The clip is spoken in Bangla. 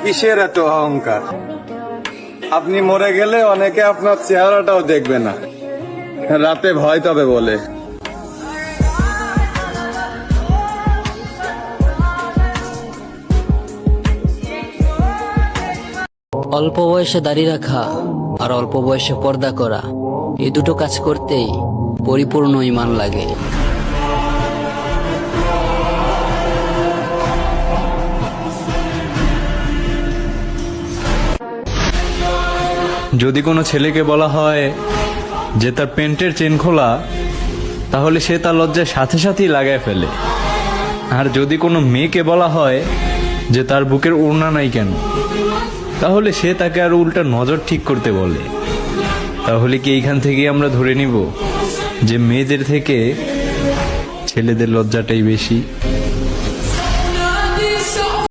কিসের এত অহংকার? আপনি মরে গেলে অনেকে আপনার চেহারাটাও দেখবে না, রাতে ভয় তবে বলে। অল্প বয়সে দাড়ি রাখা আর অল্প বয়সে পর্দা করা, এই দুটো কাজ করতেই পরিপূর্ণ ঈমান লাগে। যদি কোনো ছেলেকে বলা হয় যে তার প্যান্টের চেন খোলা, তাহলে সে তার লজ্জায় সাথে সাথেই লাগায় ফেলে। আর যদি কোনো মেয়েকে বলা হয় যে তার বুকের ওড়না নাই কেন, তাহলে সে তাকে আর উল্টা নজর ঠিক করতে বলে। তাহলে কি এইখান থেকেই আমরা ধরে নিব যে মেয়েদের থেকে ছেলেদের লজ্জাটাই বেশি?